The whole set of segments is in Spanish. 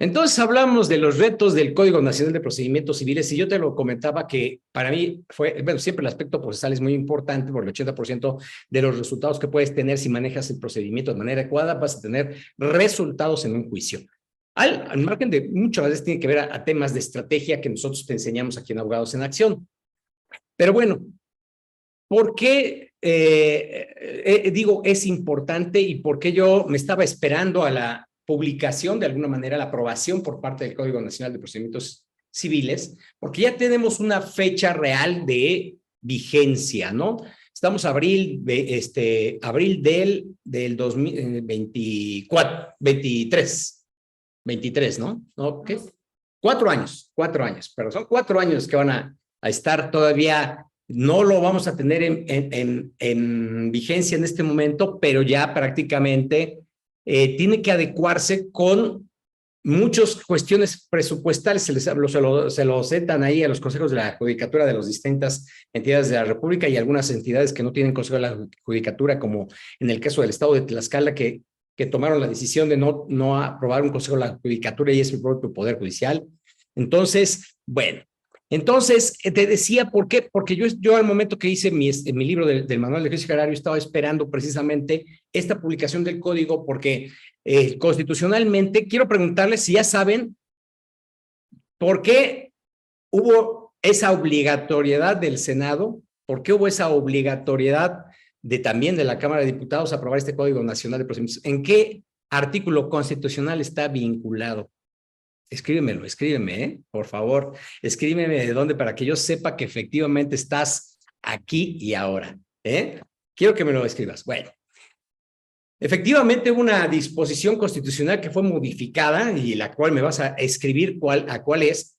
Entonces hablamos de los retos del Código Nacional de Procedimientos Civiles y yo te lo comentaba que para mí fue, bueno, siempre el aspecto procesal es muy importante porque el 80% de los resultados que puedes tener si manejas el procedimiento de manera adecuada vas a tener resultados en un juicio. Al margen de muchas veces tiene que ver a temas de estrategia que nosotros te enseñamos aquí en Abogados en Acción. Pero bueno, ¿por qué digo es importante y por qué yo me estaba esperando a la publicación, de alguna manera, la aprobación por parte del Código Nacional de Procedimientos Civiles? Porque ya tenemos una fecha real de vigencia, ¿no? Estamos abril del 2024, 23, ¿no? ¿No? ¿Qué? 4 años, pero son 4 años que van a estar todavía. No lo vamos a tener en vigencia en este momento, pero ya prácticamente tiene que adecuarse con muchas cuestiones presupuestales. Se lo setan ahí a los consejos de la judicatura de las distintas entidades de la República y algunas entidades que no tienen consejo de la judicatura, como en el caso del estado de Tlaxcala, que tomaron la decisión de no aprobar un consejo de la judicatura y es el propio Poder Judicial. Entonces, bueno. Entonces, te decía, ¿por qué? Porque yo al momento que hice mi libro del Manual de Juicio Agrario estaba esperando precisamente esta publicación del código porque constitucionalmente quiero preguntarles si ya saben por qué hubo esa obligatoriedad del Senado, por qué hubo esa obligatoriedad también de la Cámara de Diputados a aprobar este Código Nacional de Procedimientos. ¿En qué artículo constitucional está vinculado? Escríbeme, por favor, escríbeme de dónde para que yo sepa que efectivamente estás aquí y ahora, Quiero que me lo escribas. Bueno, efectivamente hubo una disposición constitucional que fue modificada y la cual me vas a escribir cuál es,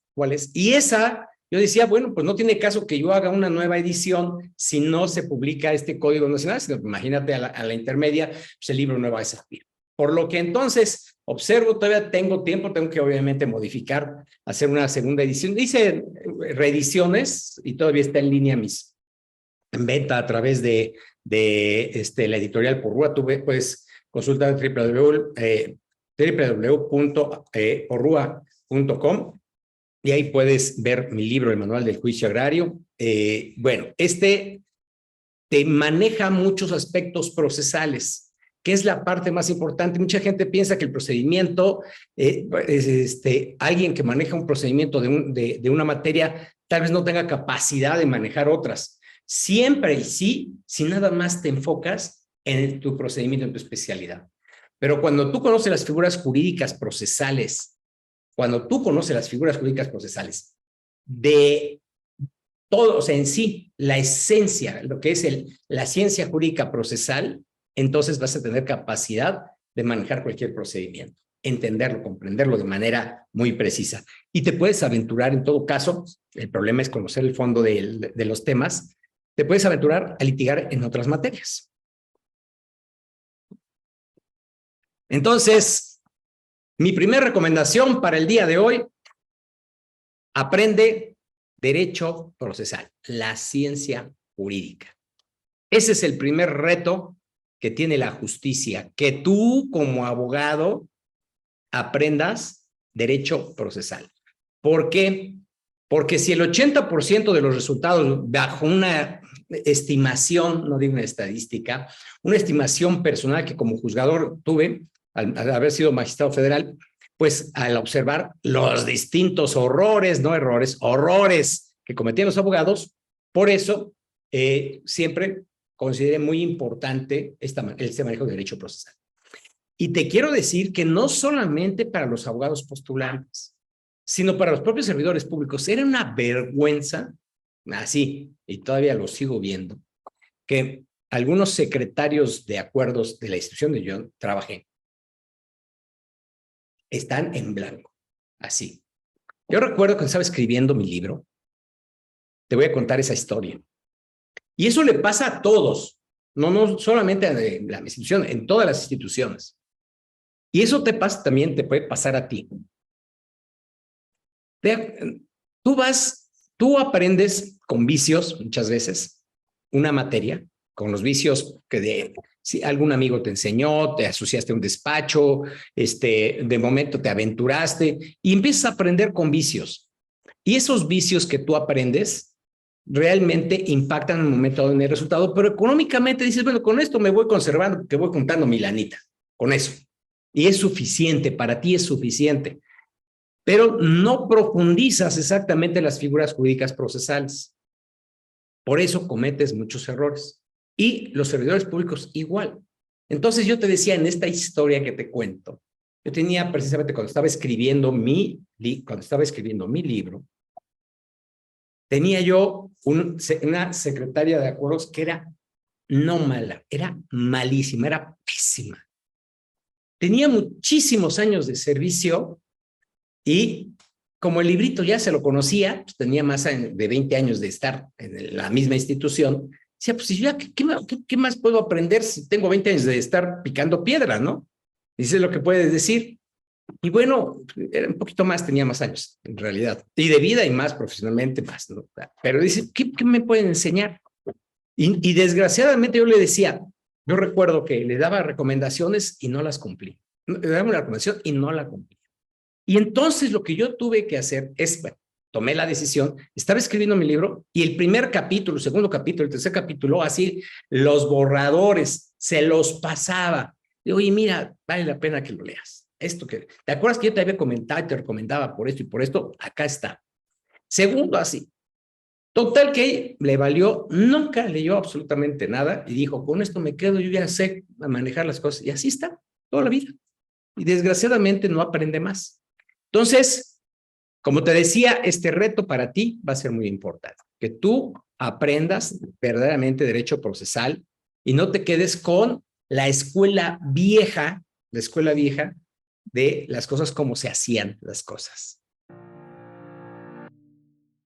y esa, yo decía, bueno, pues no tiene caso que yo haga una nueva edición si no se publica este Código Nacional, sino imagínate a la intermedia, pues el libro no va a salir. Por lo que entonces observo, todavía tengo tiempo, tengo que obviamente modificar, hacer una segunda edición. Hice reediciones y todavía está en línea en venta a través de la editorial Porrúa. Tú puedes consultar www.porrua.com y ahí puedes ver mi libro, El Manual del Juicio Agrario. Bueno, te maneja muchos aspectos procesales, que es la parte más importante. Mucha gente piensa que el procedimiento, alguien que maneja un procedimiento de una materia, tal vez no tenga capacidad de manejar otras. Siempre y sí, si nada más te enfocas en tu procedimiento, en tu especialidad. Pero cuando tú conoces las figuras jurídicas procesales, de todo, o sea, en sí, la esencia, lo que es la ciencia jurídica procesal, entonces vas a tener capacidad de manejar cualquier procedimiento, entenderlo, comprenderlo de manera muy precisa. Y te puedes aventurar, en todo caso, el problema es conocer el fondo de los temas, te puedes aventurar a litigar en otras materias. Entonces, mi primera recomendación para el día de hoy, aprende derecho procesal, la ciencia jurídica. Ese es el primer reto que tiene la justicia, que tú como abogado aprendas derecho procesal. ¿Por qué? Porque si el 80% de los resultados, bajo una estimación, no digo una estadística, una estimación personal que como juzgador tuve, al haber sido magistrado federal, pues al observar los distintos horrores, no errores, horrores que cometían los abogados, por eso siempre consideré muy importante este manejo de derecho procesal. Y te quiero decir que no solamente para los abogados postulantes, sino para los propios servidores públicos. Era una vergüenza, así, y todavía lo sigo viendo, que algunos secretarios de acuerdos de la institución donde yo trabajé están en blanco, así. Yo recuerdo que estaba escribiendo mi libro, te voy a contar esa historia. Y eso le pasa a todos, no solamente a la institución, en todas las instituciones. Y eso también te puede pasar a ti. Tú aprendes con vicios muchas veces una materia con los vicios si algún amigo te enseñó, te asociaste a un despacho, de momento te aventuraste y empiezas a aprender con vicios. Y esos vicios que tú aprendes realmente impactan en un momento dado en el resultado, pero económicamente dices, bueno, con esto me voy conservando, que voy contando mi lanita, con eso. Y es suficiente, para ti es suficiente. Pero no profundizas exactamente las figuras jurídicas procesales. Por eso cometes muchos errores. Y los servidores públicos igual. Entonces yo te decía en esta historia que te cuento, yo tenía precisamente cuando estaba escribiendo mi libro, tenía yo una secretaria de acuerdos que era no mala, era malísima, era pésima. Tenía muchísimos años de servicio y como el librito ya se lo conocía, pues tenía más de 20 años de estar en la misma institución, decía, pues ya, ¿qué más puedo aprender si tengo 20 años de estar picando piedra, ¿no? Dice lo que puedes decir. Y bueno, era un poquito más, tenía más años, en realidad. Y de vida y más profesionalmente, más, ¿no? Pero dice, ¿qué me pueden enseñar? Y desgraciadamente yo le decía, yo recuerdo que le daba recomendaciones y no las cumplí. Le daba una recomendación y no la cumplí. Y entonces lo que yo tuve que hacer es, bueno, tomé la decisión, estaba escribiendo mi libro y el primer capítulo, el segundo capítulo, el tercer capítulo, así, los borradores, se los pasaba. Y oye, mira, vale la pena que lo leas. ¿Te acuerdas que yo te había comentado y te recomendaba por esto y por esto? Acá está. Segundo, así. Total que le valió, nunca leyó absolutamente nada y dijo, con esto me quedo, yo ya sé manejar las cosas. Y así está, toda la vida. Y desgraciadamente no aprende más. Entonces, como te decía, este reto para ti va a ser muy importante. Que tú aprendas verdaderamente derecho procesal y no te quedes con la escuela vieja de las cosas como se hacían las cosas.